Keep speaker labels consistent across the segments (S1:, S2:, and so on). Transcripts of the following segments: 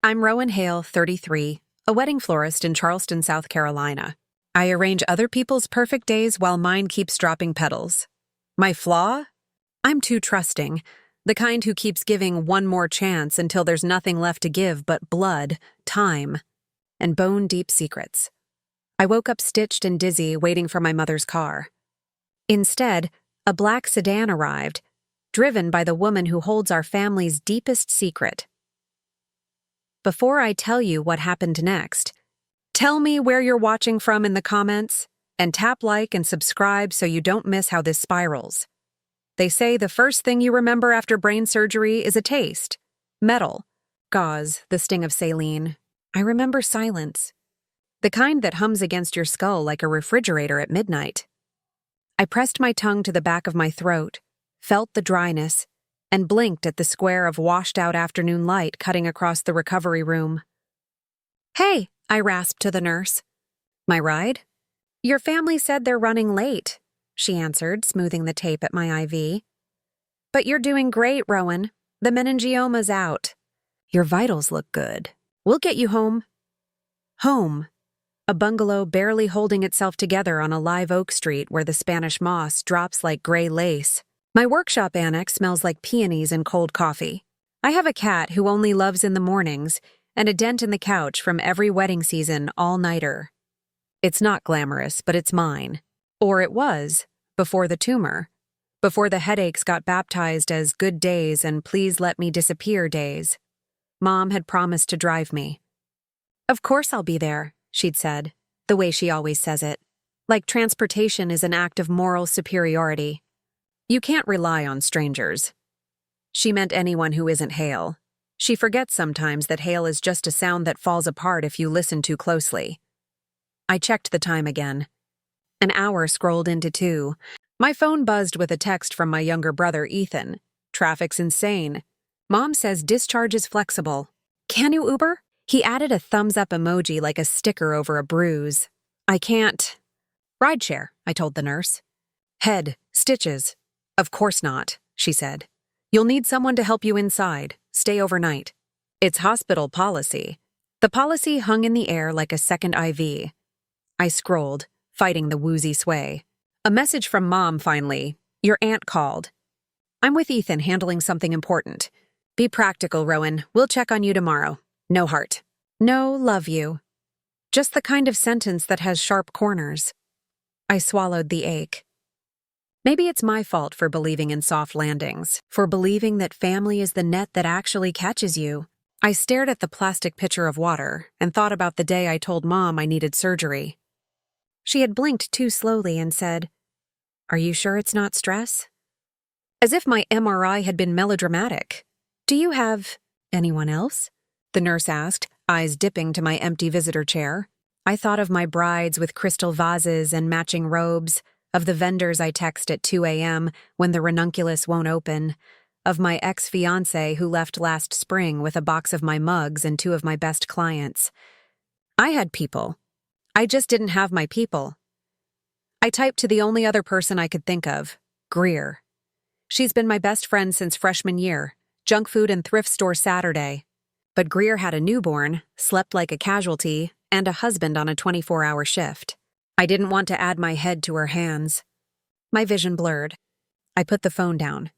S1: I'm Rowan Hale, 33, a wedding florist in Charleston, South Carolina. I arrange other people's perfect days while mine keeps dropping petals. My flaw? I'm too trusting, the kind who keeps giving one more chance until there's nothing left to give but blood, time, and bone-deep secrets. I woke up stitched and dizzy, waiting for my mother's car. Instead, a black sedan arrived, driven by the woman who holds our family's deepest secret. Before I tell you what happened next, tell me where you're watching from in the comments, and tap like and subscribe so you don't miss how this spirals. They say the first thing you remember after brain surgery is a taste. Metal. Gauze, the sting of saline. I remember silence. The kind that hums against your skull like a refrigerator at midnight. I pressed my tongue to the back of my throat, felt the dryness, and blinked at the square of washed-out afternoon light cutting across the recovery room. "Hey," I rasped to the nurse. "My ride?" "Your family said they're running late," she answered, smoothing the tape at my IV. "But you're doing great, Rowan. The meningioma's out. Your vitals look good. We'll get you home." Home. A bungalow barely holding itself together on a live oak street where the Spanish moss drops like gray lace. My workshop annex smells like peonies and cold coffee. I have a cat who only loves in the mornings and a dent in the couch from every wedding season all-nighter. It's not glamorous, but it's mine. Or it was, before the tumor. Before the headaches got baptized as good days and please let me disappear days. Mom had promised to drive me. "Of course I'll be there," she'd said, the way she always says it. Like transportation is an act of moral superiority. You can't rely on strangers. She meant anyone who isn't Hale. She forgets sometimes that Hale is just a sound that falls apart if you listen too closely. I checked the time again. An hour scrolled into 2. My phone buzzed with a text from my younger brother, Ethan. "Traffic's insane. Mom says discharge is flexible. Can you Uber?" He added a thumbs-up emoji like a sticker over a bruise. "I can't." "Rideshare," I told the nurse. "Head, stitches." "Of course not," she said. "You'll need someone to help you inside. Stay overnight. It's hospital policy." The policy hung in the air like a second IV. I scrolled, fighting the woozy sway. A message from Mom finally. "Your aunt called. I'm with Ethan handling something important. Be practical, Rowan. We'll check on you tomorrow. No heart. No love you." Just the kind of sentence that has sharp corners. I swallowed the ache. Maybe it's my fault for believing in soft landings, for believing that family is the net that actually catches you. I stared at the plastic pitcher of water and thought about the day I told Mom I needed surgery. She had blinked too slowly and said, "Are you sure it's not stress?" As if my MRI had been melodramatic. "Do you have anyone else?" the nurse asked, eyes dipping to my empty visitor chair. I thought of my brides with crystal vases and matching robes, of the vendors I text at 2 a.m. when the ranunculus won't open, of my ex-fiancé who left last spring with a box of my mugs and 2 of my best clients. I had people. I just didn't have my people. I typed to the only other person I could think of, Greer. She's been my best friend since freshman year, junk food and thrift store Saturday. But Greer had a newborn, slept like a casualty, and a husband on a 24-hour shift. I didn't want to add my head to her hands. My vision blurred. I put the phone down.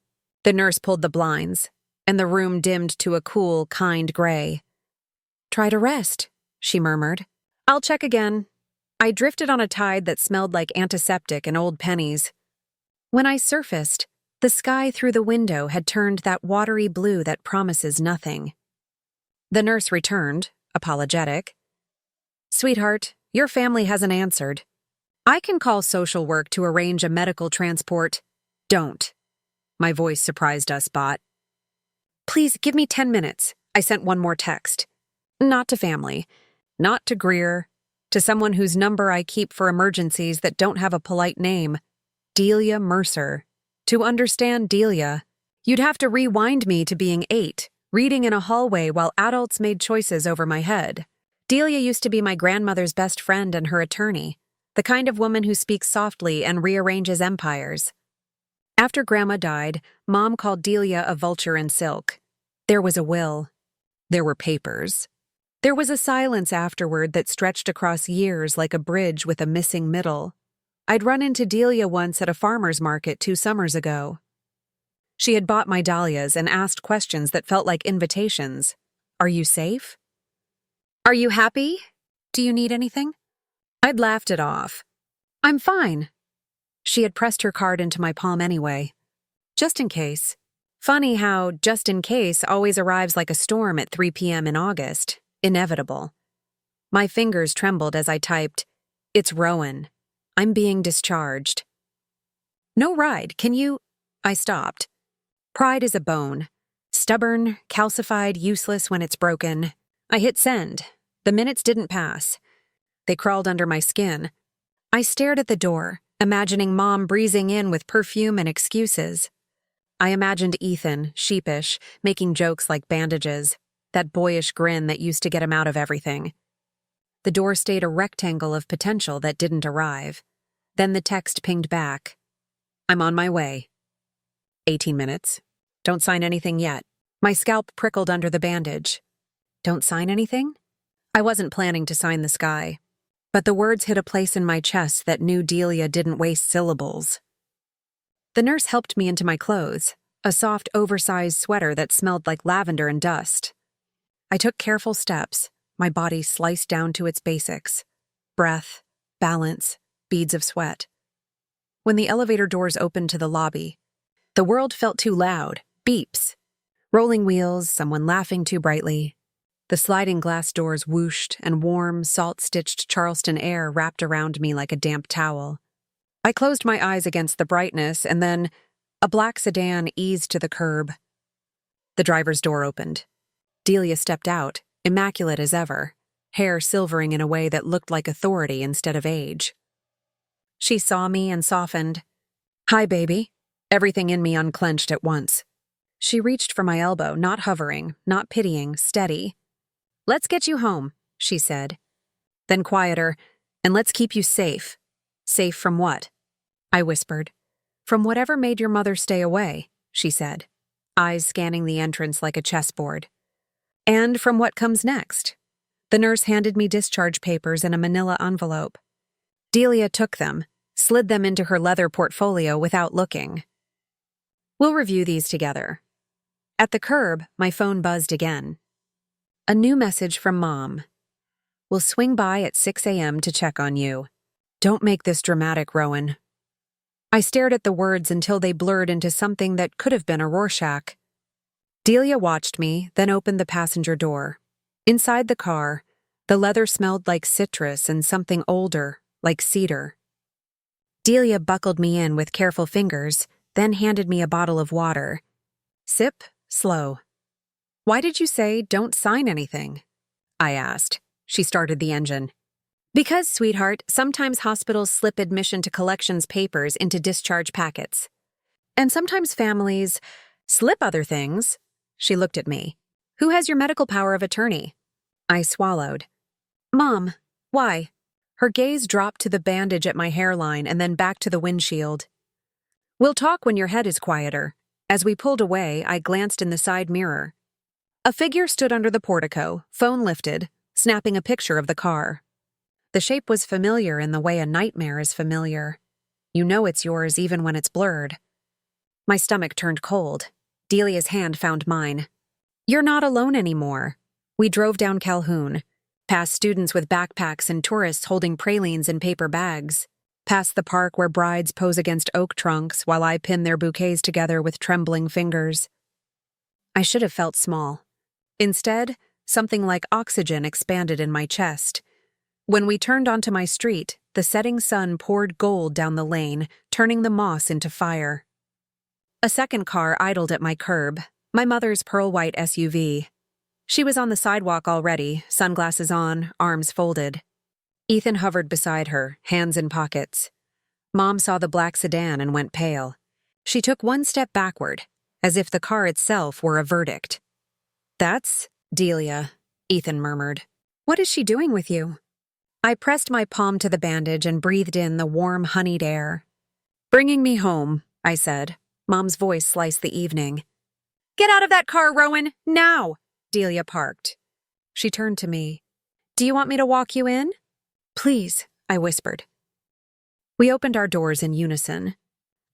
S1: The nurse pulled the blinds, and the room dimmed to a cool, kind gray. "Try to rest," she murmured. "I'll check again." I drifted on a tide that smelled like antiseptic and old pennies. When I surfaced, the sky through the window had turned that watery blue that promises nothing. The nurse returned, apologetic. "Sweetheart, your family hasn't answered. I can call social work to arrange a medical transport." "Don't." My voice surprised us, bot. "Please give me 10 minutes. I sent one more text. Not to family. Not to Greer. To someone whose number I keep for emergencies that don't have a polite name. Delia Mercer. To understand Delia, you'd have to rewind me to being 8, reading in a hallway while adults made choices over my head. Delia used to be my grandmother's best friend and her attorney. The kind of woman who speaks softly and rearranges empires. After Grandma died, Mom called Delia a vulture in silk. There was a will. There were papers. There was a silence afterward that stretched across years like a bridge with a missing middle. I'd run into Delia once at a farmer's market 2 summers ago. She had bought my dahlias and asked questions that felt like invitations. Are you safe? Are you happy? Do you need anything? I'd laughed it off. I'm fine. She had pressed her card into my palm anyway. Just in case. Funny how just in case always arrives like a storm at 3 p.m. in August. Inevitable. My fingers trembled as I typed, "It's Rowan. I'm being discharged." "No ride, can you—" I stopped. Pride is a bone. Stubborn, calcified, useless when it's broken. I hit send. The minutes didn't pass. They crawled under my skin. I stared at the door, imagining Mom breezing in with perfume and excuses. I imagined Ethan, sheepish, making jokes like bandages, that boyish grin that used to get him out of everything. The door stayed a rectangle of potential that didn't arrive. Then the text pinged back. I'm on my way. 18 minutes. Don't sign anything yet. My scalp prickled under the bandage. Don't sign anything? I wasn't planning to sign the sky. But the words hit a place in my chest that knew Delia didn't waste syllables. The nurse helped me into my clothes, a soft, oversized sweater that smelled like lavender and dust. I took careful steps, my body sliced down to its basics. Breath, balance, beads of sweat. When the elevator doors opened to the lobby, the world felt too loud, beeps. Rolling wheels, someone laughing too brightly. The sliding glass doors whooshed, and warm, salt-stitched Charleston air wrapped around me like a damp towel. I closed my eyes against the brightness, and then a black sedan eased to the curb. The driver's door opened. Delia stepped out, immaculate as ever, hair silvering in a way that looked like authority instead of age. She saw me and softened. Hi, baby. Everything in me unclenched at once. She reached for my elbow, not hovering, not pitying, steady. Let's get you home, she said. Then quieter, and let's keep you safe. Safe from what? I whispered. From whatever made your mother stay away, she said, eyes scanning the entrance like a chessboard. And from what comes next. The nurse handed me discharge papers in a manila envelope. Delia took them, slid them into her leather portfolio without looking. We'll review these together. At the curb, my phone buzzed again. A new message from Mom. We'll swing by at 6 a.m. to check on you. Don't make this dramatic, Rowan. I stared at the words until they blurred into something that could have been a Rorschach. Delia watched me, then opened the passenger door. Inside the car, the leather smelled like citrus and something older, like cedar. Delia buckled me in with careful fingers, then handed me a bottle of water. Sip, slow. Why did you say don't sign anything? I asked. She started the engine. Because, sweetheart, sometimes hospitals slip admission to collections papers into discharge packets. And sometimes families slip other things. She looked at me. Who has your medical power of attorney? I swallowed. Mom, why? Her gaze dropped to the bandage at my hairline and then back to the windshield. We'll talk when your head is quieter. As we pulled away, I glanced in the side mirror. A figure stood under the portico, phone lifted, snapping a picture of the car. The shape was familiar in the way a nightmare is familiar. You know it's yours even when it's blurred. My stomach turned cold. Delia's hand found mine. You're not alone anymore. We drove down Calhoun, past students with backpacks and tourists holding pralines in paper bags, past the park where brides pose against oak trunks while I pin their bouquets together with trembling fingers. I should have felt small. Instead, something like oxygen expanded in my chest. When we turned onto my street, the setting sun poured gold down the lane, turning the moss into fire. A second car idled at my curb, my mother's pearl-white SUV. She was on the sidewalk already, sunglasses on, arms folded. Ethan hovered beside her, hands in pockets. Mom saw the black sedan and went pale. She took one step backward, as if the car itself were a verdict. That's Delia, Ethan murmured. What is she doing with you? I pressed my palm to the bandage and breathed in the warm, honeyed air. Bringing me home, I said. Mom's voice sliced the evening. Get out of that car, Rowan, now! Delia parked. She turned to me. "Do you want me to walk you in?" "Please," I whispered. We opened our doors in unison.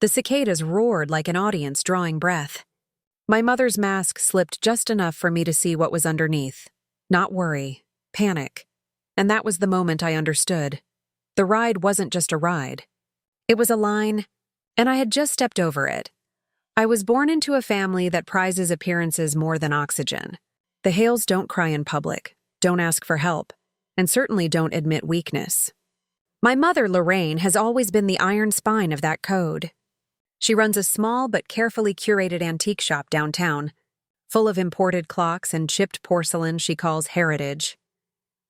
S1: The cicadas roared like an audience drawing breath. My mother's mask slipped just enough for me to see what was underneath. Not worry, panic. And that was the moment I understood. The ride wasn't just a ride. It was a line, and I had just stepped over it. I was born into a family that prizes appearances more than oxygen. The Hales don't cry in public, don't ask for help, and certainly don't admit weakness. My mother, Lorraine, has always been the iron spine of that code. She runs a small but carefully curated antique shop downtown, full of imported clocks and chipped porcelain she calls heritage.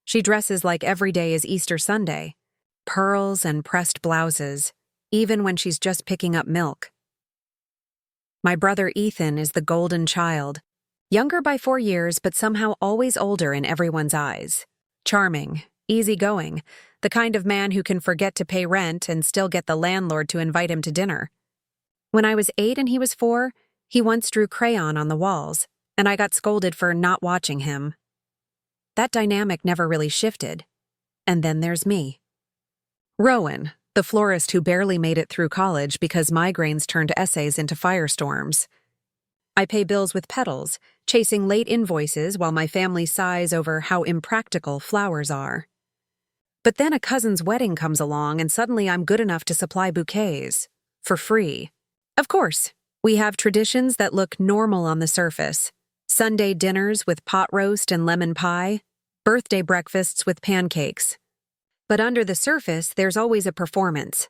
S1: She dresses like every day is Easter Sunday, pearls and pressed blouses, even when she's just picking up milk. My brother Ethan is the golden child, younger by 4 years but somehow always older in everyone's eyes. Charming, easygoing, the kind of man who can forget to pay rent and still get the landlord to invite him to dinner. When I was 8 and he was 4, he once drew crayon on the walls, and I got scolded for not watching him. That dynamic never really shifted. And then there's me. Rowan, the florist who barely made it through college because migraines turned essays into firestorms. I pay bills with petals, chasing late invoices while my family sighs over how impractical flowers are. But then a cousin's wedding comes along and suddenly I'm good enough to supply bouquets. For free. Of course, we have traditions that look normal on the surface. Sunday dinners with pot roast and lemon pie, birthday breakfasts with pancakes. But under the surface, there's always a performance.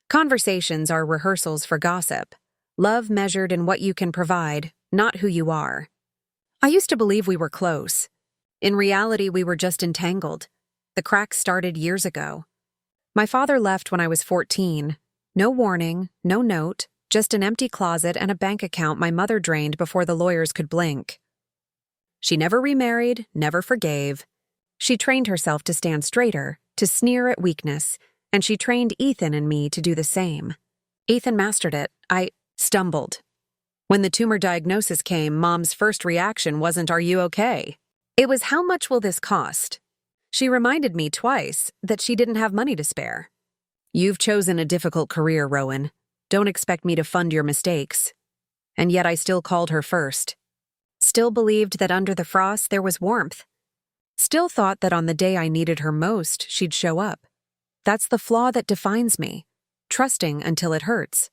S1: Conversations are rehearsals for gossip. Love measured in what you can provide, not who you are. I used to believe we were close. In reality, we were just entangled. The cracks started years ago. My father left when I was 14. No warning, no note, just an empty closet and a bank account my mother drained before the lawyers could blink. She never remarried, never forgave. She trained herself to stand straighter, to sneer at weakness, and she trained Ethan and me to do the same. Ethan mastered it. I stumbled. When the tumor diagnosis came, Mom's first reaction wasn't, "Are you okay?" It was, "How much will this cost?" She reminded me twice that she didn't have money to spare. "You've chosen a difficult career, Rowan. Don't expect me to fund your mistakes." And yet I still called her first. Still believed that under the frost there was warmth. Still thought that on the day I needed her most, she'd show up. That's the flaw that defines me. Trusting until it hurts.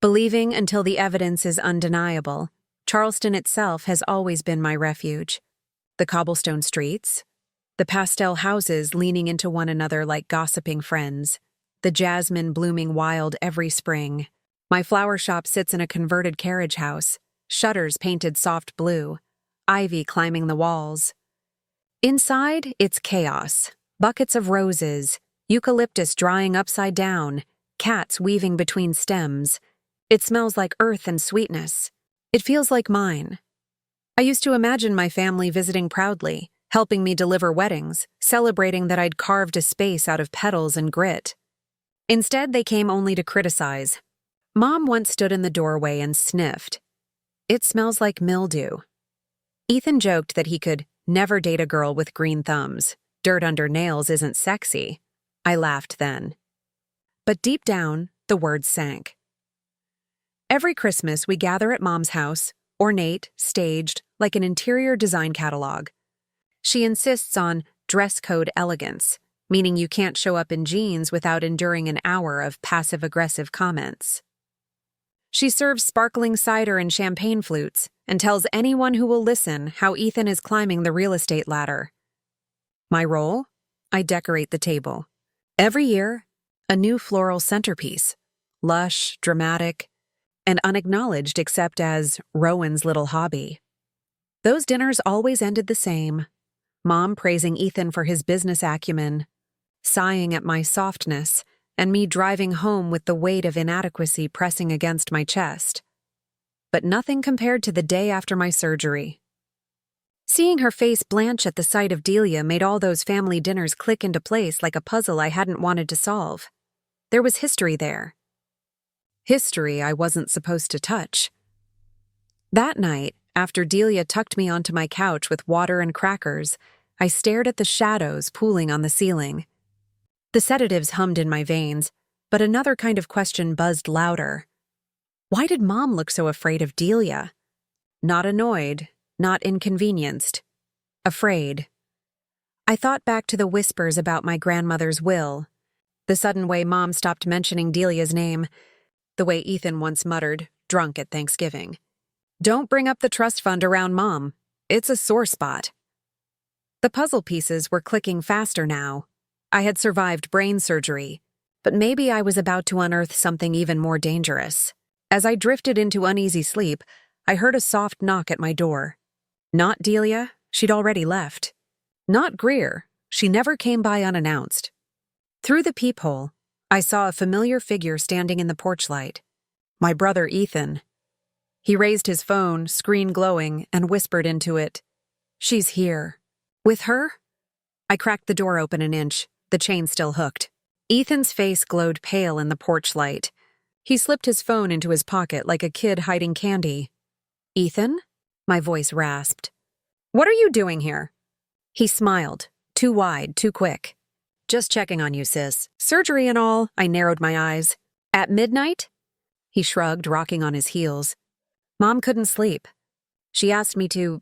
S1: Believing until the evidence is undeniable. Charleston itself has always been my refuge. The cobblestone streets, the pastel houses leaning into one another like gossiping friends, the jasmine blooming wild every spring. My flower shop sits in a converted carriage house, shutters painted soft blue, ivy climbing the walls. Inside, it's chaos. Buckets of roses, eucalyptus drying upside down, cats weaving between stems. It smells like earth and sweetness. It feels like mine. I used to imagine my family visiting proudly, helping me deliver weddings, celebrating that I'd carved a space out of petals and grit. Instead, they came only to criticize. Mom once stood in the doorway and sniffed. "It smells like mildew." Ethan joked that he could never date a girl with green thumbs. Dirt under nails isn't sexy. I laughed then. But deep down, the words sank. Every Christmas, we gather at Mom's house, ornate, staged, like an interior design catalog. She insists on dress code elegance, meaning you can't show up in jeans without enduring an hour of passive-aggressive comments. She serves sparkling cider and champagne flutes and tells anyone who will listen how Ethan is climbing the real estate ladder. My role? I decorate the table. Every year, a new floral centerpiece, lush, dramatic, and unacknowledged except as Rowan's little hobby. Those dinners always ended the same. Mom praising Ethan for his business acumen, sighing at my softness, and me driving home with the weight of inadequacy pressing against my chest. But nothing compared to the day after my surgery. Seeing her face blanch at the sight of Delia made all those family dinners click into place like a puzzle I hadn't wanted to solve. There was history there. History I wasn't supposed to touch. That night, after Delia tucked me onto my couch with water and crackers, I stared at the shadows pooling on the ceiling. The sedatives hummed in my veins, but another kind of question buzzed louder. Why did Mom look so afraid of Delia? Not annoyed, not inconvenienced. Afraid. I thought back to the whispers about my grandmother's will, the sudden way Mom stopped mentioning Delia's name, the way Ethan once muttered, drunk at Thanksgiving. Don't bring up the trust fund around Mom. It's a sore spot. The puzzle pieces were clicking faster now. I had survived brain surgery, but maybe I was about to unearth something even more dangerous. As I drifted into uneasy sleep, I heard a soft knock at my door. Not Delia, she'd already left. Not Greer, she never came by unannounced. Through the peephole, I saw a familiar figure standing in the porch light. My brother Ethan. He raised his phone, screen glowing, and whispered into it, "She's here." With her? I cracked the door open an inch, the chain still hooked. Ethan's face glowed pale in the porch light. He slipped his phone into his pocket like a kid hiding candy. "Ethan?" My voice rasped. "What are you doing here?" He smiled, too wide, too quick. "Just checking on you, sis. Surgery and all." I narrowed my eyes. "At midnight?" He shrugged, rocking on his heels. "Mom couldn't sleep. She asked me to,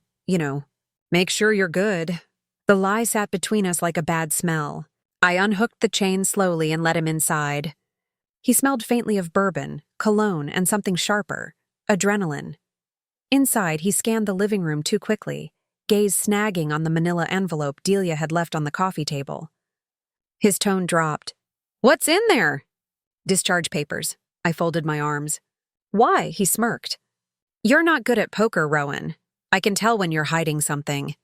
S1: make sure you're good." The lie sat between us like a bad smell. I unhooked the chain slowly and let him inside. He smelled faintly of bourbon, cologne, and something sharper, adrenaline. Inside, he scanned the living room too quickly, gaze snagging on the manila envelope Delia had left on the coffee table. His tone dropped. "What's in there?" "Discharge papers." I folded my arms. "Why?" He smirked. "You're not good at poker, Rowan. I can tell when you're hiding something."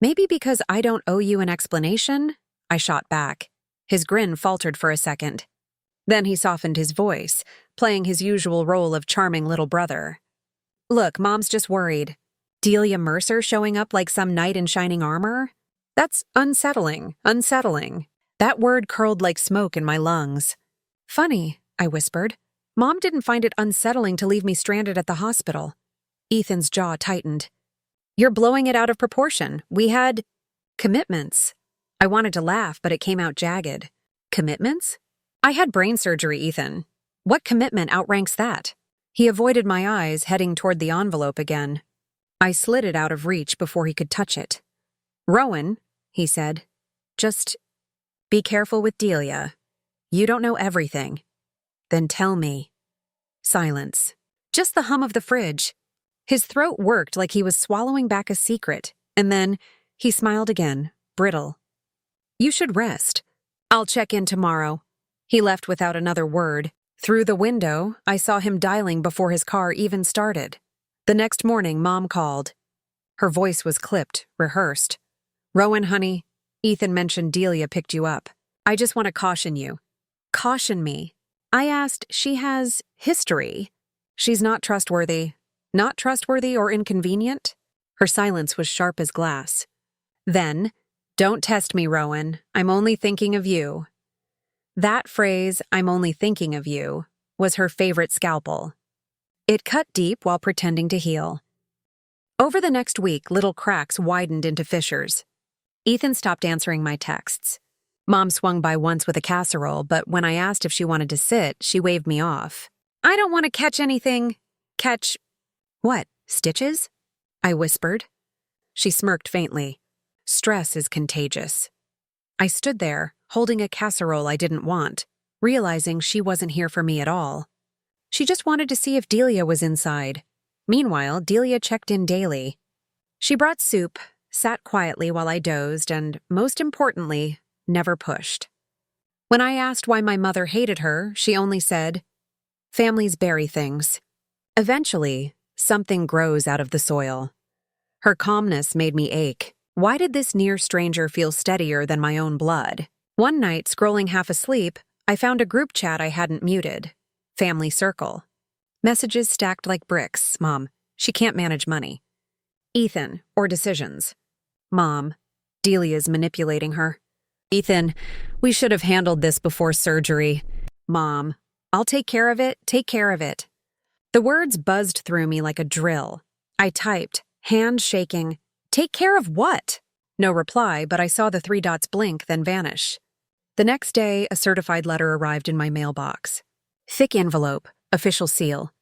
S1: "Maybe because I don't owe you an explanation?" I shot back. His grin faltered for a second. Then he softened his voice, playing his usual role of charming little brother. "Look, Mom's just worried. Delia Mercer showing up like some knight in shining armor? That's unsettling. That word curled like smoke in my lungs. "Funny," I whispered. "Mom didn't find it unsettling to leave me stranded at the hospital." Ethan's jaw tightened. "You're blowing it out of proportion. We had commitments." I wanted to laugh, but it came out jagged. "Commitments? I had brain surgery, Ethan. What commitment outranks that?" He avoided my eyes, heading toward the envelope again. I slid it out of reach before he could touch it. "Rowan," he said, "just be careful with Delia. You don't know everything. Then tell me." Silence. Just the hum of the fridge. His throat worked like he was swallowing back a secret, and then he smiled again, brittle. "You should rest. I'll check in tomorrow." He left without another word. Through the window, I saw him dialing before his car even started. The next morning, Mom called. Her voice was clipped, rehearsed. "Rowan, honey, Ethan mentioned Delia picked you up. I just want to caution you." "Caution me?" I asked. "She has history." "She's not trustworthy. Not trustworthy or inconvenient?" Her silence was sharp as glass. Then, "Don't test me, Rowan. I'm only thinking of you." That phrase, "I'm only thinking of you," was her favorite scalpel. It cut deep while pretending to heal. Over the next week, little cracks widened into fissures. Ethan stopped answering my texts. Mom swung by once with a casserole, but when I asked if she wanted to sit, she waved me off. "I don't want to catch anything." "Catch what? Stitches?" I whispered. She smirked faintly. "Stress is contagious." I stood there, holding a casserole I didn't want, realizing she wasn't here for me at all. She just wanted to see if Delia was inside. Meanwhile, Delia checked in daily. She brought soup, sat quietly while I dozed, and, most importantly, never pushed. When I asked why my mother hated her, she only said, "Families bury things. Eventually, something grows out of the soil." Her calmness made me ache. Why did this near stranger feel steadier than my own blood? One night, scrolling half asleep, I found a group chat I hadn't muted. Family circle. Messages stacked like bricks. Mom, she can't manage money. Ethan, or decisions. Mom, Delia's manipulating her. Ethan, we should have handled this before surgery. Mom, I'll take care of it, take care of it. The words buzzed through me like a drill. I typed, hand shaking. Take care of what? No reply, but I saw the 3 dots blink, then vanish. The next day, a certified letter arrived in my mailbox. Thick envelope, official seal.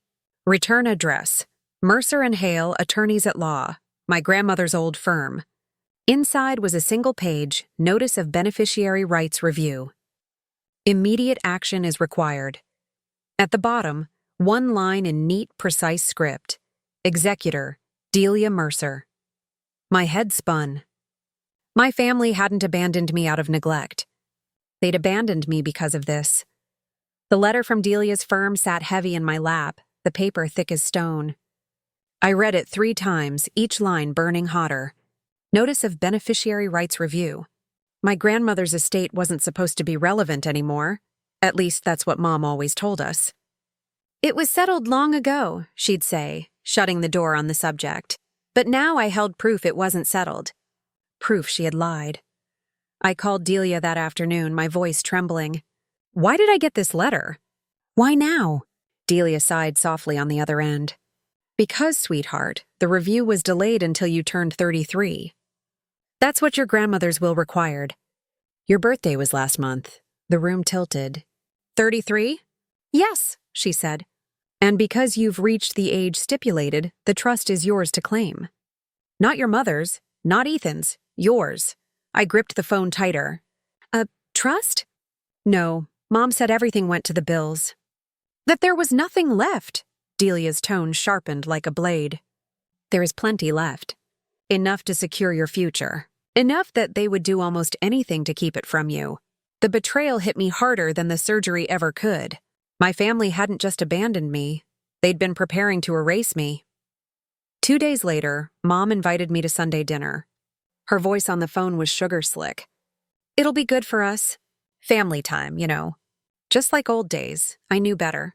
S1: Return address, Mercer and Hale, attorneys at law, my grandmother's old firm. Inside was a single page, notice of beneficiary rights review. Immediate action is required. At the bottom, one line in neat, precise script. Executor, Delia Mercer. My head spun. My family hadn't abandoned me out of neglect. They'd abandoned me because of this. The letter from Delia's firm sat heavy in my lap, the paper thick as stone. I read it 3 times, each line burning hotter. Notice of beneficiary rights review. My grandmother's estate wasn't supposed to be relevant anymore. At least that's what Mom always told us. It was settled long ago, she'd say, shutting the door on the subject. But now I held proof it wasn't settled. Proof she had lied. I called Delia that afternoon, my voice trembling. Why did I get this letter? Why now? Delia sighed softly on the other end. Because, sweetheart, the review was delayed until you turned 33. That's what your grandmother's will required. Your birthday was last month. The room tilted. 33? Yes, she said. And because you've reached the age stipulated, the trust is yours to claim. Not your mother's, not Ethan's, yours. I gripped the phone tighter. A trust? No, Mom said everything went to the bills. That there was nothing left. Delia's tone sharpened like a blade. There is plenty left. Enough to secure your future. Enough that they would do almost anything to keep it from you. The betrayal hit me harder than the surgery ever could. My family hadn't just abandoned me. They'd been preparing to erase me. 2 days later, Mom invited me to Sunday dinner. Her voice on the phone was sugar slick. It'll be good for us. Family time, you know. Just like old days, I knew better.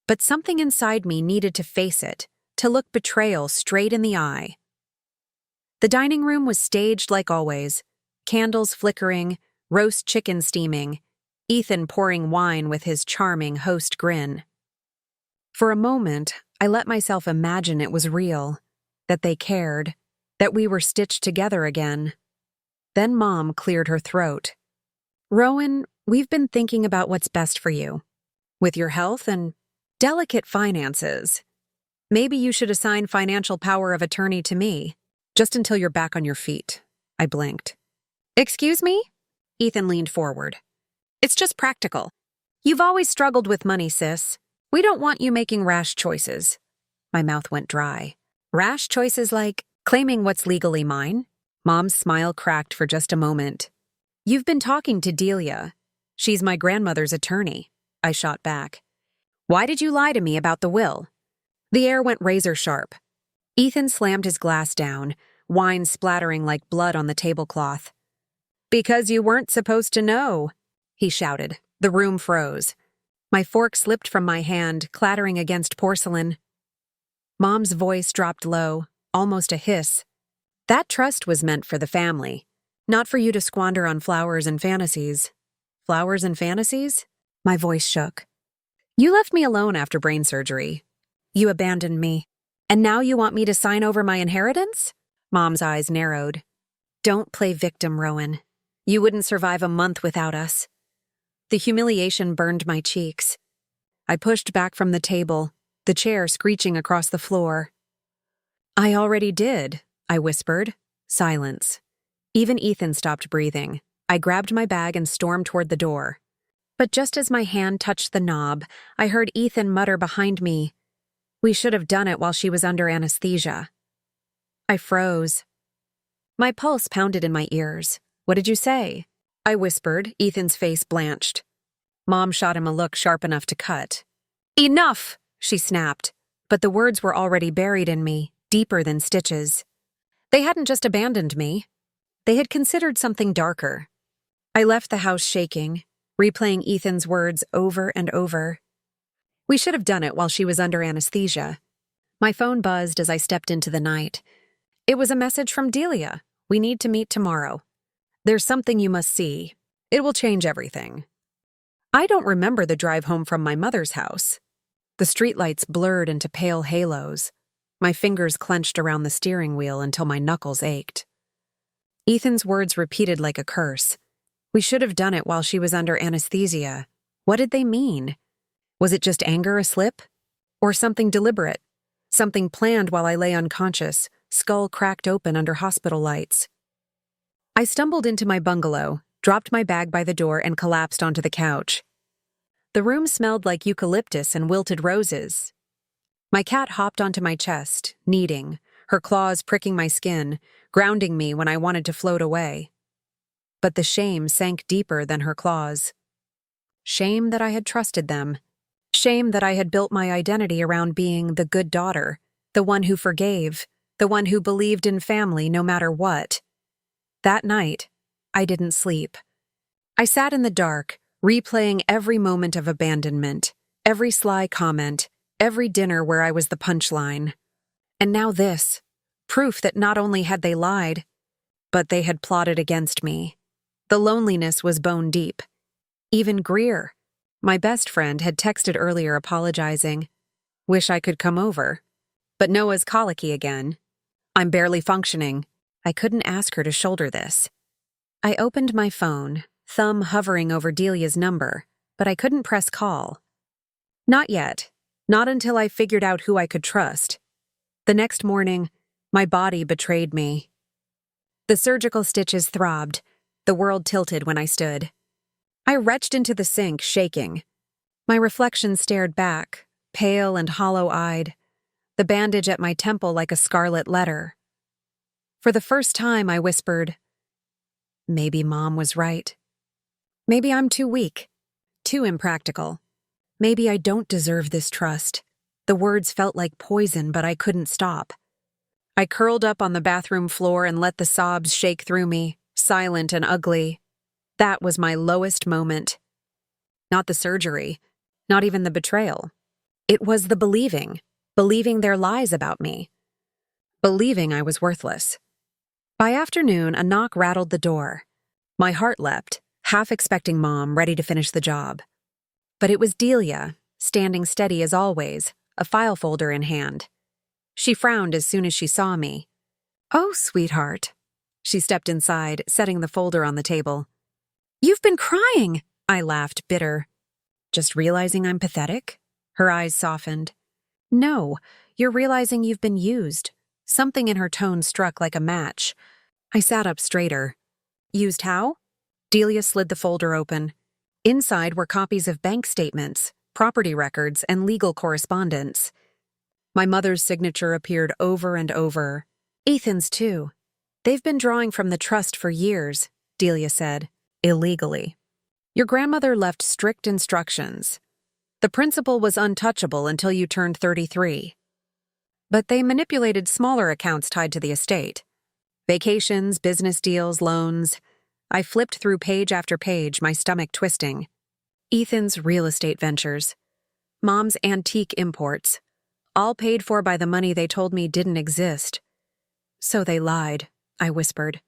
S1: But something inside me needed to face it, to look betrayal straight in the eye. The dining room was staged like always, candles flickering, roast chicken steaming, Ethan pouring wine with his charming host grin. For a moment, I let myself imagine it was real, that they cared, that we were stitched together again. Then Mom cleared her throat. Rowan, we've been thinking about what's best for you. With your health and delicate finances. Maybe you should assign financial power of attorney to me, just until you're back on your feet. I blinked. Excuse me? Ethan leaned forward. It's just practical. You've always struggled with money, sis. We don't want you making rash choices. My mouth went dry. Rash choices like claiming what's legally mine? Mom's smile cracked for just a moment. You've been talking to Delia. She's my grandmother's attorney. I shot back. Why did you lie to me about the will? The air went razor sharp. Ethan slammed his glass down, wine splattering like blood on the tablecloth. Because you weren't supposed to know, he shouted. The room froze. My fork slipped from my hand, clattering against porcelain. Mom's voice dropped low, almost a hiss. That trust was meant for the family, not for you to squander on flowers and fantasies. Flowers and fantasies? My voice shook. You left me alone after brain surgery. You abandoned me. And now you want me to sign over my inheritance? Mom's eyes narrowed. Don't play victim, Rowan. You wouldn't survive a month without us. The humiliation burned my cheeks. I pushed back from the table, the chair screeching across the floor. I already did, I whispered. Silence. Even Ethan stopped breathing. I grabbed my bag and stormed toward the door. But just as my hand touched the knob, I heard Ethan mutter behind me, We should have done it while she was under anesthesia. I froze. My pulse pounded in my ears. What did you say? I whispered, Ethan's face blanched. Mom shot him a look sharp enough to cut. Enough, she snapped. But the words were already buried in me, deeper than stitches. They hadn't just abandoned me. They had considered something darker. I left the house shaking, replaying Ethan's words over and over. We should have done it while she was under anesthesia. My phone buzzed as I stepped into the night. It was a message from Delia. We need to meet tomorrow. There's something you must see. It will change everything. I don't remember the drive home from my mother's house. The streetlights blurred into pale halos. My fingers clenched around the steering wheel until my knuckles ached. Ethan's words repeated like a curse. We should have done it while she was under anesthesia. What did they mean? Was it just anger aslip? Or something deliberate? Something planned while I lay unconscious, skull cracked open under hospital lights. I stumbled into my bungalow, dropped my bag by the door, and collapsed onto the couch. The room smelled like eucalyptus and wilted roses. My cat hopped onto my chest, kneading, her claws pricking my skin, grounding me when I wanted to float away. But the shame sank deeper than her claws. Shame that I had trusted them. Shame that I had built my identity around being the good daughter, the one who forgave, the one who believed in family no matter what. That night, I didn't sleep. I sat in the dark, replaying every moment of abandonment, every sly comment, every dinner where I was the punchline. And now this, proof that not only had they lied, but they had plotted against me. The loneliness was bone deep. Even Greer, my best friend, had texted earlier apologizing. Wish I could come over. But Noah's colicky again. I'm barely functioning. I couldn't ask her to shoulder this. I opened my phone, thumb hovering over Delia's number, but I couldn't press call. Not yet. Not until I figured out who I could trust. The next morning, my body betrayed me. The surgical stitches throbbed. The world tilted when I stood. I retched into the sink, shaking. My reflection stared back, pale and hollow-eyed, the bandage at my temple like a scarlet letter. For the first time, I whispered, maybe Mom was right. Maybe I'm too weak, too impractical. Maybe I don't deserve this trust. The words felt like poison, but I couldn't stop. I curled up on the bathroom floor and let the sobs shake through me, silent and ugly. That was my lowest moment. Not the surgery, not even the betrayal. It was the believing their lies about me. Believing I was worthless. By afternoon, a knock rattled the door. My heart leapt, half expecting Mom, ready to finish the job. But it was Delia, standing steady as always, a file folder in hand. She frowned as soon as she saw me. Oh, sweetheart. She stepped inside, setting the folder on the table. You've been crying, I laughed, bitter. Just realizing I'm pathetic? Her eyes softened. No, you're realizing you've been used. Something in her tone struck like a match. I sat up straighter. Used how? Delia slid the folder open. Inside were copies of bank statements, property records, and legal correspondence. My mother's signature appeared over and over. Ethan's, too. They've been drawing from the trust for years, Delia said, illegally. Your grandmother left strict instructions. The principal was untouchable until you turned 33. But they manipulated smaller accounts tied to the estate. Vacations, business deals, loans. I flipped through page after page, my stomach twisting. Ethan's real estate ventures. Mom's antique imports. All paid for by the money they told me didn't exist. So they lied, I whispered.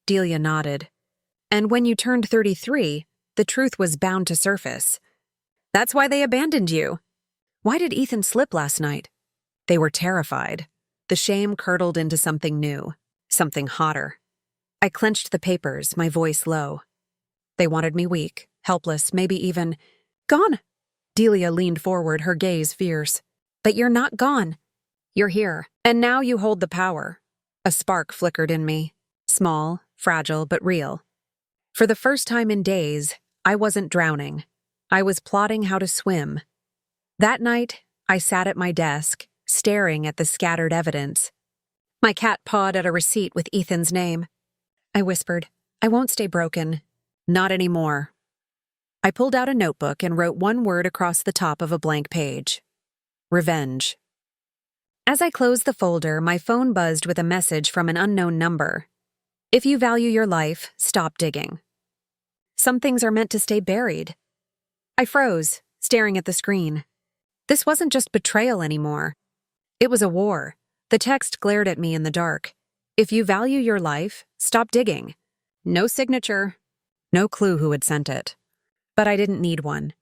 S1: Delia nodded. And when you turned 33, the truth was bound to surface. That's why they abandoned you. Why did Ethan slip last night? They were terrified. The shame curdled into something new, something hotter. I clenched the papers, my voice low. They wanted me weak, helpless, maybe even gone. Delia leaned forward, her gaze fierce. But you're not gone. You're here. And now you hold the power. A spark flickered in me. Small, fragile, but real. For the first time in days, I wasn't drowning. I was plotting how to swim. That night, I sat at my desk, staring at the scattered evidence. My cat pawed at a receipt with Ethan's name. I whispered, I won't stay broken. Not anymore. I pulled out a notebook and wrote one word across the top of a blank page. Revenge. As I closed the folder, my phone buzzed with a message from an unknown number. If you value your life, stop digging. Some things are meant to stay buried. I froze, staring at the screen. This wasn't just betrayal anymore. It was a war. The text glared at me in the dark. If you value your life, stop digging. No signature. No clue who had sent it. But I didn't need one.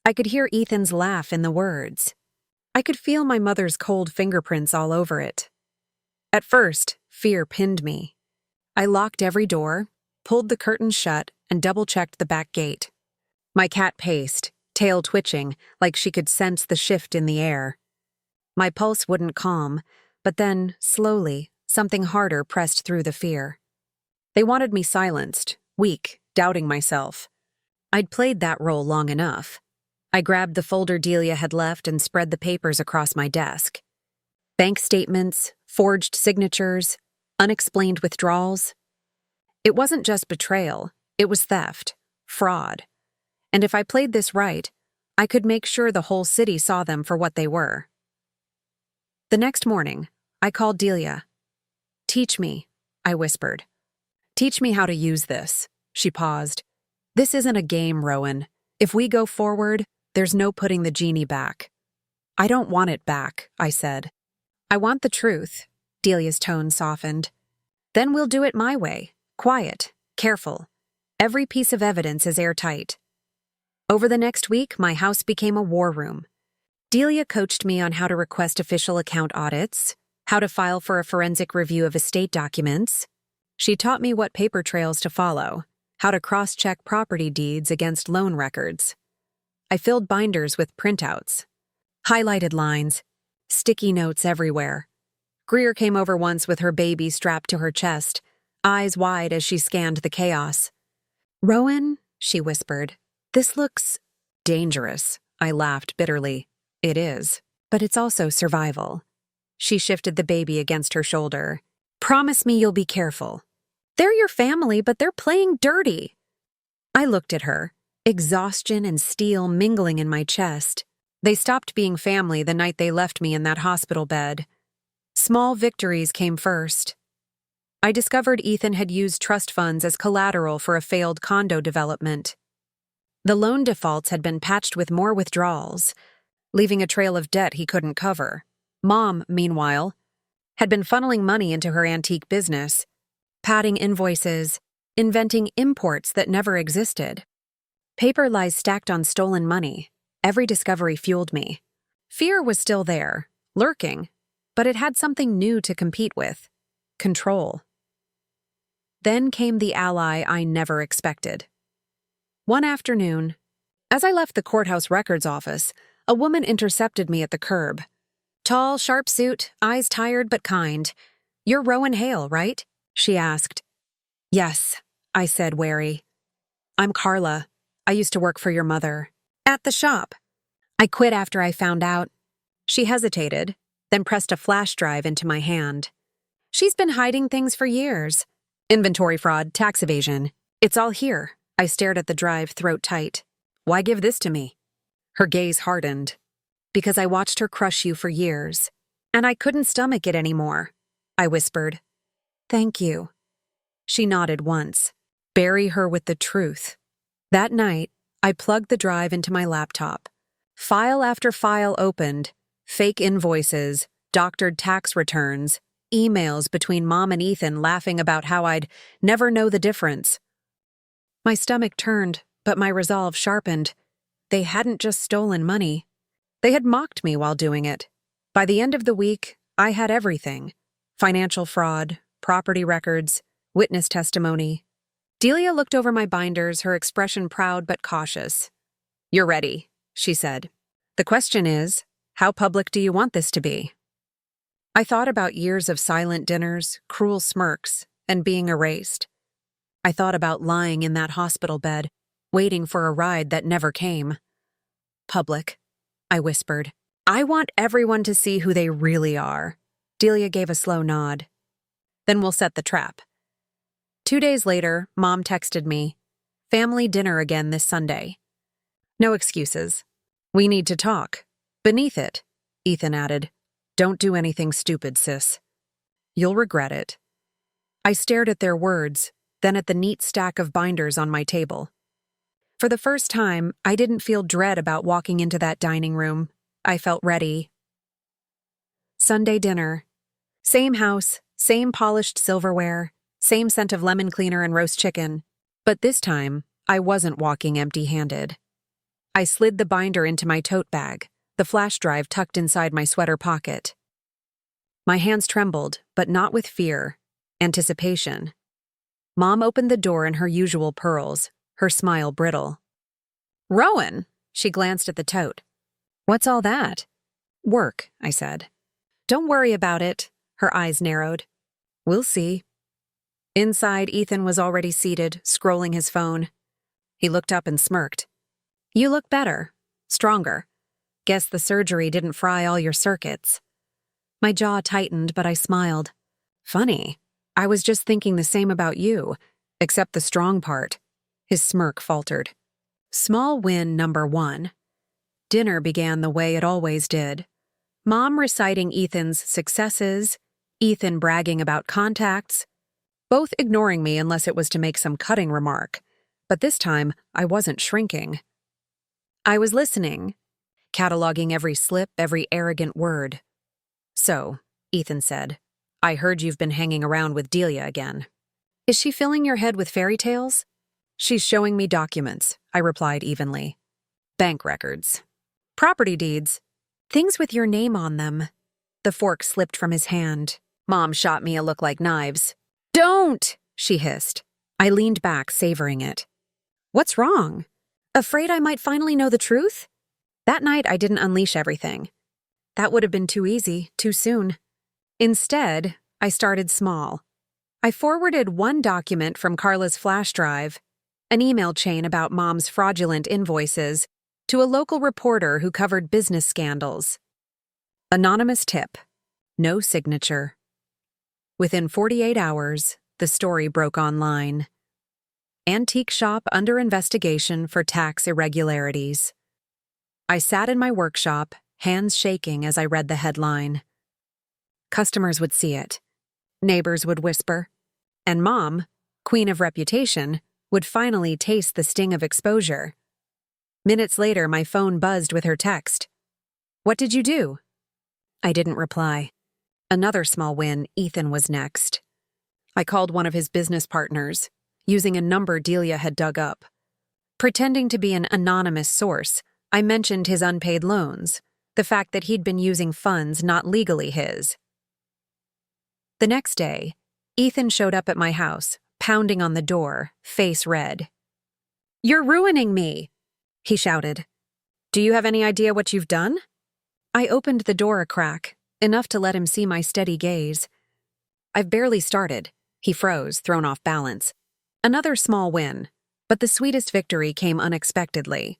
S1: I could hear Ethan's laugh in the words. I could feel my mother's cold fingerprints all over it. At first, fear pinned me. I locked every door, pulled the curtains shut, and double-checked the back gate. My cat paced, tail twitching, like she could sense the shift in the air. My pulse wouldn't calm, but then, slowly, something harder pressed through the fear. They wanted me silenced, weak, doubting myself. I'd played that role long enough. I grabbed the folder Delia had left and spread the papers across my desk. Bank statements, forged signatures, unexplained withdrawals. It wasn't just betrayal, it was theft, fraud. And if I played this right, I could make sure the whole city saw them for what they were. The next morning, I called Delia. "Teach me," I whispered. "Teach me how to use this." She paused. "This isn't a game, Rowan. If we go forward, there's no putting the genie back." "I don't want it back," I said. "I want the truth." Delia's tone softened. "Then we'll do it my way. Quiet, careful. Every piece of evidence is airtight." Over the next week, my house became a war room. Delia coached me on how to request official account audits, how to file for a forensic review of estate documents. She taught me what paper trails to follow, how to cross-check property deeds against loan records. I filled binders with printouts, highlighted lines, sticky notes everywhere. Greer came over once with her baby strapped to her chest, eyes wide as she scanned the chaos. "Rowan," she whispered, "this looks dangerous." I laughed bitterly. "It is, but it's also survival." She shifted the baby against her shoulder. "Promise me you'll be careful." "They're your family, but they're playing dirty." I looked at her, exhaustion and steel mingling in my chest. They stopped being family the night they left me in that hospital bed. Small victories came first. I discovered Ethan had used trust funds as collateral for a failed condo development. The loan defaults had been patched with more withdrawals, leaving a trail of debt he couldn't cover. Mom, meanwhile, had been funneling money into her antique business, padding invoices, inventing imports that never existed. Paper lies stacked on stolen money. Every discovery fueled me. Fear was still there, lurking, but it had something new to compete with: control. Then came the ally I never expected. One afternoon, as I left the courthouse records office, a woman intercepted me at the curb. Tall, sharp suit, eyes tired but kind. "You're Rowan Hale, right?" she asked. "Yes," I said, wary. "I'm Carla. I used to work for your mother." "At the shop." "I quit after I found out." She hesitated, then pressed a flash drive into my hand. "She's been hiding things for years. Inventory fraud, tax evasion. It's all here." I stared at the drive, throat tight. "Why give this to me?" Her gaze hardened. "Because I watched her crush you for years, and I couldn't stomach it anymore," I whispered. "Thank you." She nodded once. Bury her with the truth. That night, I plugged the drive into my laptop. File after file opened, fake invoices, doctored tax returns, emails between Mom and Ethan laughing about how I'd never know the difference. My stomach turned, but my resolve sharpened. They hadn't just stolen money. They had mocked me while doing it. By the end of the week, I had everything: financial fraud, property records, witness testimony. Delia looked over my binders, her expression proud but cautious. "You're ready," she said. "The question is, how public do you want this to be?" I thought about years of silent dinners, cruel smirks, and being erased. I thought about lying in that hospital bed, waiting for a ride that never came. "Public," I whispered. "I want everyone to see who they really are." Delia gave a slow nod. "Then we'll set the trap." 2 days later, Mom texted me, "Family dinner again this Sunday." "No excuses. We need to talk." "Beneath it," Ethan added, "don't do anything stupid, sis. You'll regret it." I stared at their words, then at the neat stack of binders on my table. For the first time, I didn't feel dread about walking into that dining room. I felt ready. Sunday dinner. Same house, same polished silverware, same scent of lemon cleaner and roast chicken. But this time, I wasn't walking empty-handed. I slid the binder into my tote bag, the flash drive tucked inside my sweater pocket. My hands trembled, but not with fear, anticipation. Mom opened the door in her usual pearls, her smile brittle. "Rowan!" She glanced at the tote. "What's all that?" "Work," I said. "Don't worry about it." Her eyes narrowed. "We'll see." Inside, Ethan was already seated, scrolling his phone. He looked up and smirked. "You look better. Stronger. Guess the surgery didn't fry all your circuits." My jaw tightened, but I smiled. "Funny. I was just thinking the same about you, except the strong part." His smirk faltered. Small win number 1. Dinner began the way it always did. Mom reciting Ethan's successes, Ethan bragging about contacts, both ignoring me unless it was to make some cutting remark. But this time, I wasn't shrinking. I was listening, cataloging every slip, every arrogant word. "So," Ethan said, "I heard you've been hanging around with Delia again. Is she filling your head with fairy tales?" "She's showing me documents," I replied evenly. "Bank records. Property deeds. Things with your name on them." The fork slipped from his hand. Mom shot me a look like knives. "Don't!" she hissed. I leaned back, savoring it. "What's wrong? Afraid I might finally know the truth?" That night, I didn't unleash everything. That would have been too easy, too soon. Instead, I started small. I forwarded one document from Carla's flash drive, an email chain about Mom's fraudulent invoices, to a local reporter who covered business scandals. Anonymous tip. No signature. Within 48 hours, the story broke online. Antique shop under investigation for tax irregularities. I sat in my workshop, hands shaking as I read the headline. Customers would see it. Neighbors would whisper. And Mom, queen of reputation, would finally taste the sting of exposure. Minutes later, my phone buzzed with her text. "What did you do?" I didn't reply. Another small win, Ethan was next. I called one of his business partners, using a number Delia had dug up. Pretending to be an anonymous source, I mentioned his unpaid loans, the fact that he'd been using funds not legally his. The next day, Ethan showed up at my house, pounding on the door, face red. "You're ruining me!" he shouted. "Do you have any idea what you've done?" I opened the door a crack, enough to let him see my steady gaze. "I've barely started." He froze, thrown off balance. Another small win, but the sweetest victory came unexpectedly.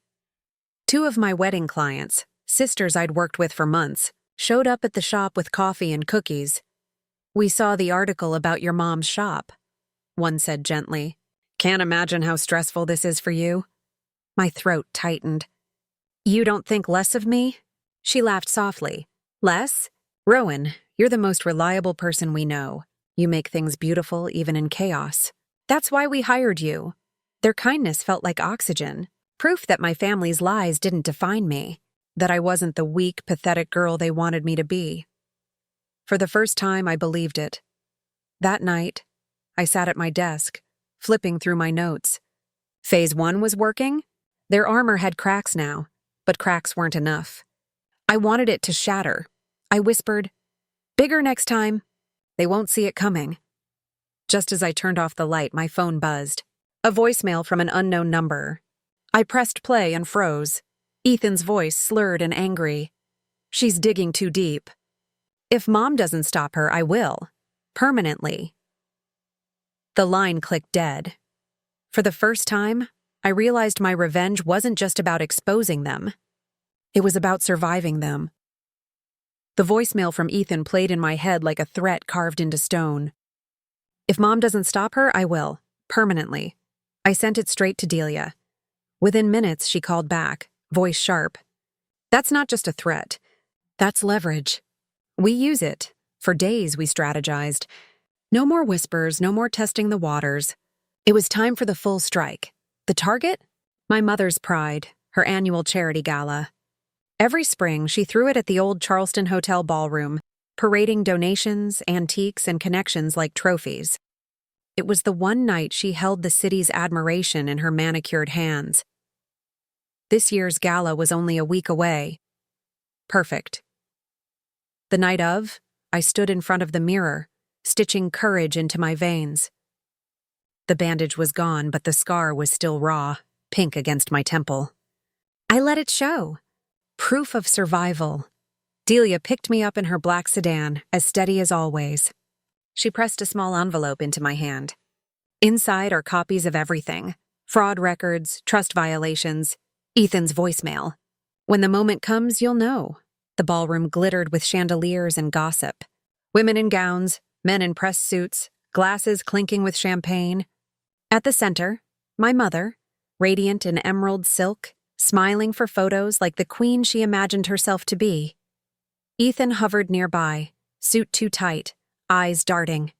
S1: 2 of my wedding clients, sisters I'd worked with for months, showed up at the shop with coffee and cookies. "We saw the article about your mom's shop," one said gently. "Can't imagine how stressful this is for you." My throat tightened. "You don't think less of me?" She laughed softly. "Less? Rowan, you're the most reliable person we know. You make things beautiful even in chaos. That's why we hired you." Their kindness felt like oxygen, proof that my family's lies didn't define me, that I wasn't the weak, pathetic girl they wanted me to be. For the first time, I believed it. That night, I sat at my desk, flipping through my notes. Phase 1 was working. Their armor had cracks now, but cracks weren't enough. I wanted it to shatter. I whispered, "Bigger next time." They won't see it coming. Just as I turned off the light, my phone buzzed. A voicemail from an unknown number. I pressed play and froze. Ethan's voice slurred and angry. "She's digging too deep. If Mom doesn't stop her, I will. Permanently." The line clicked dead. For the first time, I realized my revenge wasn't just about exposing them. It was about surviving them. The voicemail from Ethan played in my head like a threat carved into stone. "If Mom doesn't stop her, I will. Permanently." I sent it straight to Delia. Within minutes, she called back, voice sharp. "That's not just a threat. That's leverage. We use it. For days, we strategized. No more whispers, no more testing the waters. It was time for the full strike. The target? My mother's pride, her annual charity gala. Every spring, she threw it at the old Charleston Hotel ballroom, parading donations, antiques, and connections like trophies. It was the one night she held the city's admiration in her manicured hands. This year's gala was only a week away. Perfect. The night of, I stood in front of the mirror, stitching courage into my veins. The bandage was gone, but the scar was still raw, pink against my temple. I let it show. Proof of survival. Delia picked me up in her black sedan, as steady as always. She pressed a small envelope into my hand. Inside are copies of everything: fraud records, trust violations, Ethan's voicemail. When the moment comes, you'll know. The ballroom glittered with chandeliers and gossip. Women in gowns, men in pressed suits, glasses clinking with champagne. At the center, my mother, radiant in emerald silk, smiling for photos like the queen she imagined herself to be. Ethan hovered nearby, suit too tight, eyes darting.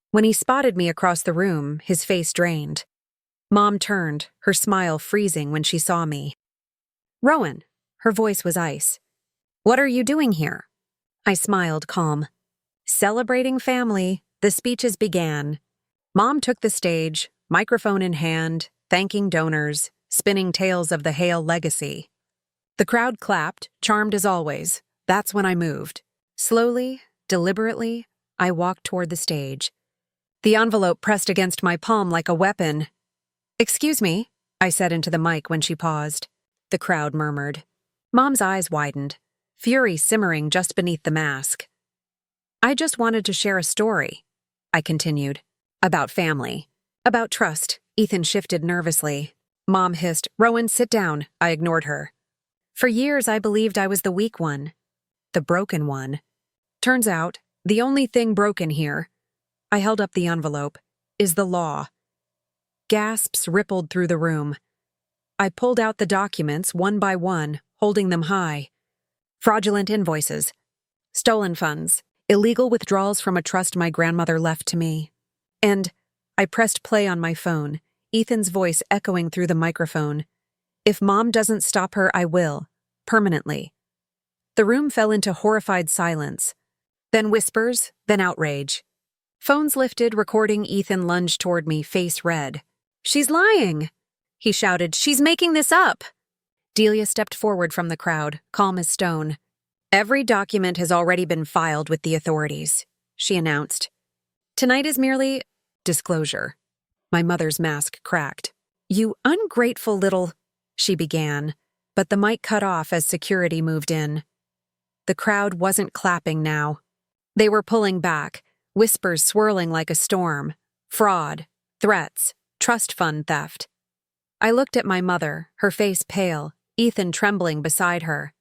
S1: When he spotted me across the room, his face drained. Mom turned, her smile freezing when she saw me. "Rowan," her voice was ice. "What are you doing here?" I smiled, calm. Celebrating family, the speeches began. Mom took the stage, microphone in hand, thanking donors, spinning tales of the Hale legacy. The crowd clapped, charmed as always. That's when I moved. Slowly, deliberately, I walked toward the stage. The envelope pressed against my palm like a weapon. "Excuse me," I said into the mic when she paused. The crowd murmured. Mom's eyes widened, fury simmering just beneath the mask. "I just wanted to share a story," I continued. "About family. About trust." Ethan shifted nervously. Mom hissed, "Rowan, sit down." I ignored her. For years, I believed I was the weak one. The broken one. Turns out, the only thing broken here, I held up the envelope, is the law. Gasps rippled through the room. I pulled out the documents one by one, holding them high. Fraudulent invoices, stolen funds, illegal withdrawals from a trust my grandmother left to me. And I pressed play on my phone, Ethan's voice echoing through the microphone. "If Mom doesn't stop her, I will. Permanently." The room fell into horrified silence. Then whispers, then outrage. Phones lifted, recording. Ethan lunged toward me, face red. "She's lying!" he shouted. "She's making this up!" Delia stepped forward from the crowd, calm as stone. "Every document has already been filed with the authorities," she announced. "Tonight is merely disclosure." My mother's mask cracked. "You ungrateful little—" she began, but the mic cut off as security moved in. The crowd wasn't clapping now. They were pulling back, whispers swirling like a storm. Fraud, threats, trust fund theft. I looked at my mother, her face pale, Ethan trembling beside her.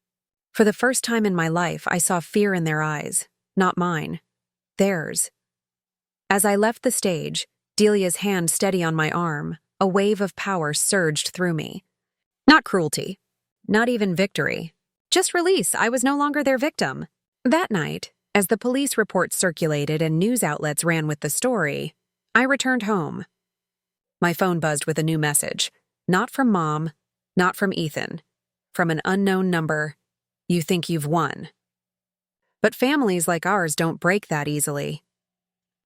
S1: For the first time in my life, I saw fear in their eyes. Not mine. Theirs. As I left the stage, Delia's hand steady on my arm, a wave of power surged through me. Not cruelty. Not even victory. Just release. I was no longer their victim. That night, as the police reports circulated and news outlets ran with the story, I returned home. My phone buzzed with a new message. Not from Mom, not from Ethan. From an unknown number. "You think you've won." But families like ours don't break that easily.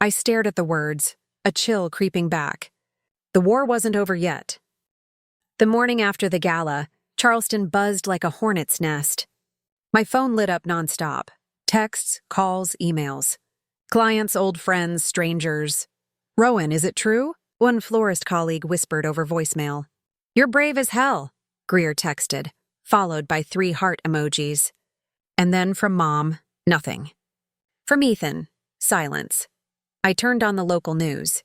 S1: I stared at the words, a chill creeping back. The war wasn't over yet. The morning after the gala, Charleston buzzed like a hornet's nest. My phone lit up nonstop. Texts, calls, emails. Clients, old friends, strangers. "Rowan, is it true?" one florist colleague whispered over voicemail. "You're brave as hell," Greer texted, followed by 3 heart emojis. And then from Mom, nothing. From Ethan, silence. I turned on the local news.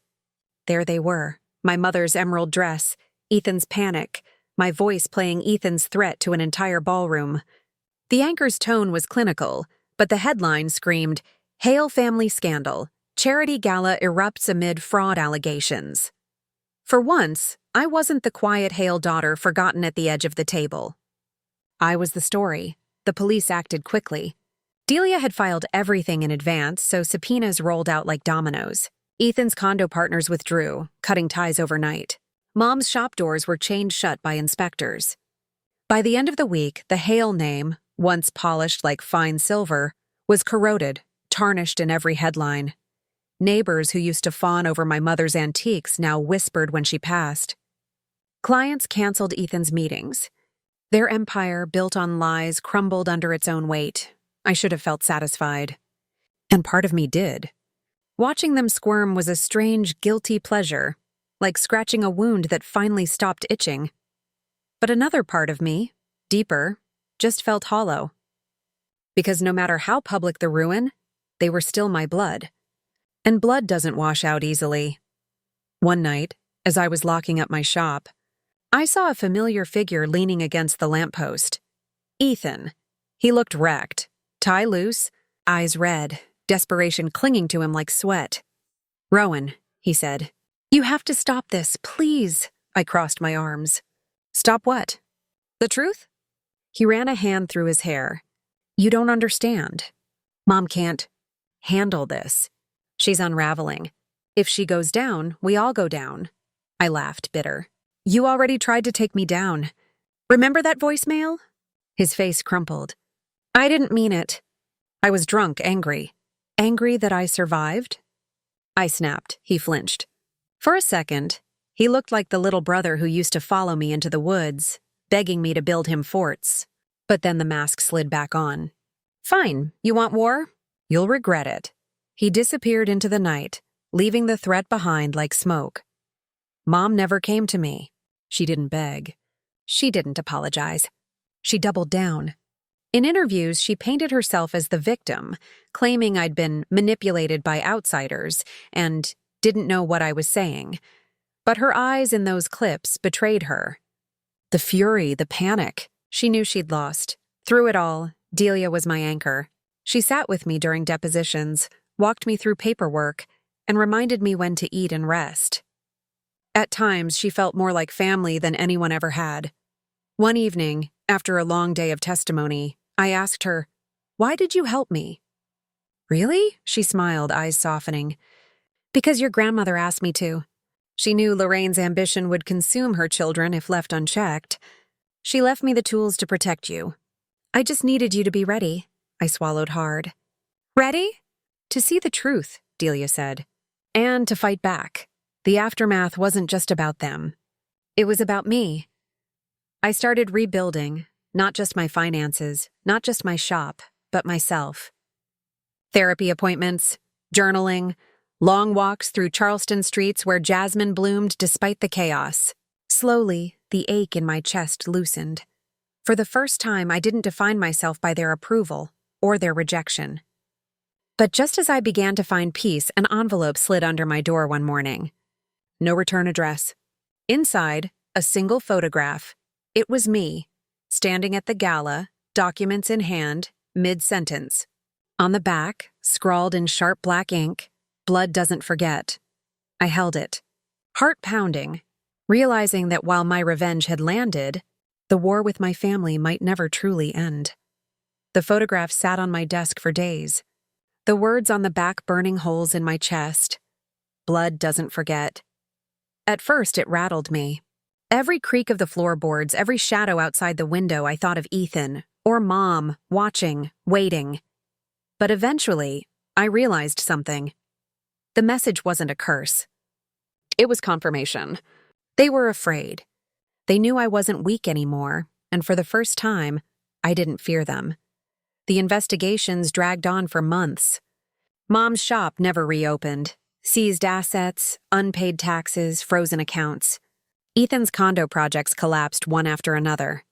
S1: There they were, my mother's emerald dress, Ethan's panic, my voice playing Ethan's threat to an entire ballroom. The anchor's tone was clinical, but the headline screamed, "Hale Family Scandal. Charity Gala Erupts Amid Fraud Allegations." For once, I wasn't the quiet Hale daughter forgotten at the edge of the table. I was the story. The police acted quickly. Delia had filed everything in advance, so subpoenas rolled out like dominoes. Ethan's condo partners withdrew, cutting ties overnight. Mom's shop doors were chained shut by inspectors. By the end of the week, the Hale name, once polished like fine silver, was corroded, tarnished in every headline. Neighbors who used to fawn over my mother's antiques now whispered when she passed. Clients canceled Ethan's meetings. Their empire, built on lies, crumbled under its own weight. I should have felt satisfied. And part of me did. Watching them squirm was a strange, guilty pleasure, like scratching a wound that finally stopped itching. But another part of me, deeper, just felt hollow. Because no matter how public the ruin, they were still my blood. And blood doesn't wash out easily. One night, as I was locking up my shop, I saw a familiar figure leaning against the lamppost. Ethan. He looked wrecked, tie loose, eyes red, desperation clinging to him like sweat. "Rowan," he said. "You have to stop this, please." I crossed my arms. "Stop what? The truth?" He ran a hand through his hair. "You don't understand. Mom can't handle this. She's unraveling. If she goes down, we all go down." I laughed, bitter. "You already tried to take me down. Remember that voicemail?" His face crumpled. "I didn't mean it. I was drunk, angry. Angry that I survived?" I snapped. He flinched. For a second, he looked like the little brother who used to follow me into the woods, begging me to build him forts. But then the mask slid back on. "Fine, you want war? You'll regret it." He disappeared into the night, leaving the threat behind like smoke. Mom never came to me. She didn't beg. She didn't apologize. She doubled down. In interviews, she painted herself as the victim, claiming I'd been manipulated by outsiders and didn't know what I was saying. But her eyes in those clips betrayed her. The fury, the panic. She knew she'd lost. Through it all, Delia was my anchor. She sat with me during depositions, walked me through paperwork, and reminded me when to eat and rest. At times, she felt more like family than anyone ever had. One evening, after a long day of testimony, I asked her, "Why did you help me?" "Really?" She smiled, eyes softening. "Because your grandmother asked me to." She knew Lorraine's ambition would consume her children if left unchecked. "She left me the tools to protect you. I just needed you to be ready." I swallowed hard. "Ready?" "To see the truth," Delia said. "And to fight back." The aftermath wasn't just about them. It was about me. I started rebuilding, not just my finances, not just my shop, but myself. Therapy appointments, journaling, long walks through Charleston streets where jasmine bloomed despite the chaos. Slowly, the ache in my chest loosened. For the first time, I didn't define myself by their approval or their rejection. But just as I began to find peace, an envelope slid under my door one morning. No return address. Inside, a single photograph. It was me, standing at the gala, documents in hand, mid-sentence. On the back, scrawled in sharp black ink, "Blood doesn't forget." I held it, heart pounding, realizing that while my revenge had landed, the war with my family might never truly end. The photograph sat on my desk for days. The words on the back burning holes in my chest. "Blood doesn't forget." At first, it rattled me. Every creak of the floorboards, every shadow outside the window, I thought of Ethan, or Mom, watching, waiting. But eventually, I realized something. The message wasn't a curse. It was confirmation. They were afraid. They knew I wasn't weak anymore, and for the first time, I didn't fear them. The investigations dragged on for months. Mom's shop never reopened. Seized assets, unpaid taxes, frozen accounts. Ethan's condo projects collapsed one after another.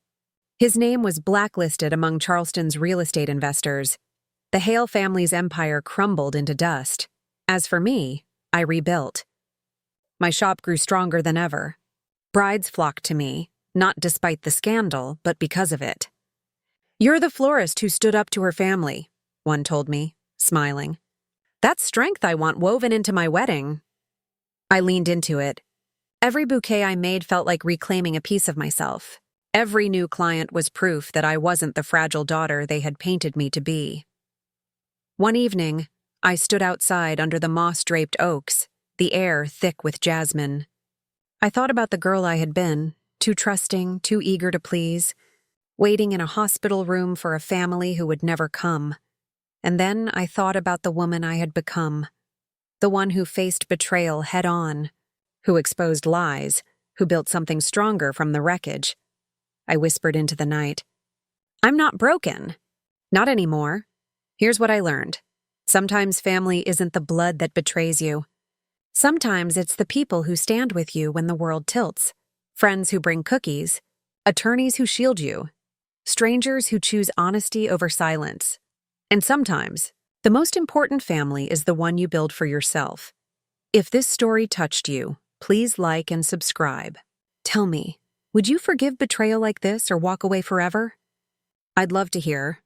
S1: His name was blacklisted among Charleston's real estate investors. The Hale family's empire crumbled into dust. As for me, I rebuilt. My shop grew stronger than ever. Brides flocked to me, not despite the scandal, but because of it. "You're the florist who stood up to her family," one told me, smiling. "That's strength I want woven into my wedding." I leaned into it. Every bouquet I made felt like reclaiming a piece of myself. Every new client was proof that I wasn't the fragile daughter they had painted me to be. One evening, I stood outside under the moss-draped oaks, the air thick with jasmine. I thought about the girl I had been, too trusting, too eager to please, waiting in a hospital room for a family who would never come. And then I thought about the woman I had become, the one who faced betrayal head-on, who exposed lies, who built something stronger from the wreckage. I whispered into the night. I'm not broken. Not anymore. Here's what I learned. Sometimes family isn't the blood that betrays you. Sometimes it's the people who stand with you when the world tilts. Friends who bring cookies. Attorneys who shield you. Strangers who choose honesty over silence. And sometimes, the most important family is the one you build for yourself. If this story touched you, please like and subscribe. Tell me, would you forgive betrayal like this or walk away forever? I'd love to hear.